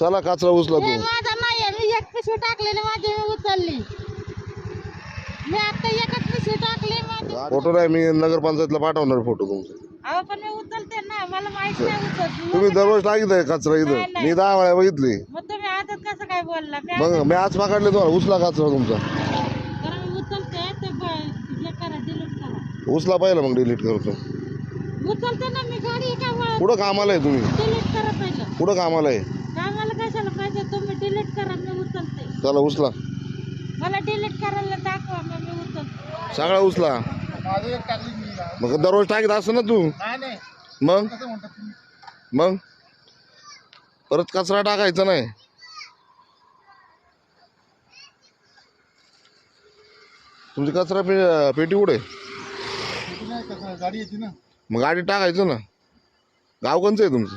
चला कचरा उचला तू. माझा नाहीये, मी एक पिशवी टाकलेली माझी मी उचलली. मी आता एकच पिशवी टाकली माझी. फोटो नाही, मी नगरपंचायतला पाठवणार फोटो तुमचे. अहो पण मी उचलते ना, मला माहित नाही उचलत. तुम्ही दररोज टाकीत आहे कचरा इथं. मी 10 वेळा बघितली. मग तुम्ही आजच कसं काय बोलला? मग मी आज पकडले तुम्हाला. उचला कचरा तुमचा. कारण मी उचलते ते हे करा, डिलीट करा. उचला पाहिलं मग डिलीट करतो. उचलते ना मी गाडी का वळ. कुठं कामाला आहे तुम्ही? डिलीट करा पहिलं. कुठं कामाला आहे? कामाला कशाला पाहिजे? तुम्ही डिलीट करा, मी उचलते. चला उचला. मला डिलीट करायला दाखवा, मग मी उचलते. सगळा उचला. मग दररोज टाकीत असं ना तू. मग परत कचरा टाकायचा नाही. तुमची कचरा पेटी कुठे? गाडी येते ना. मग गाडी टाकायचं ना. गाव कोणचं आहे तुमचं?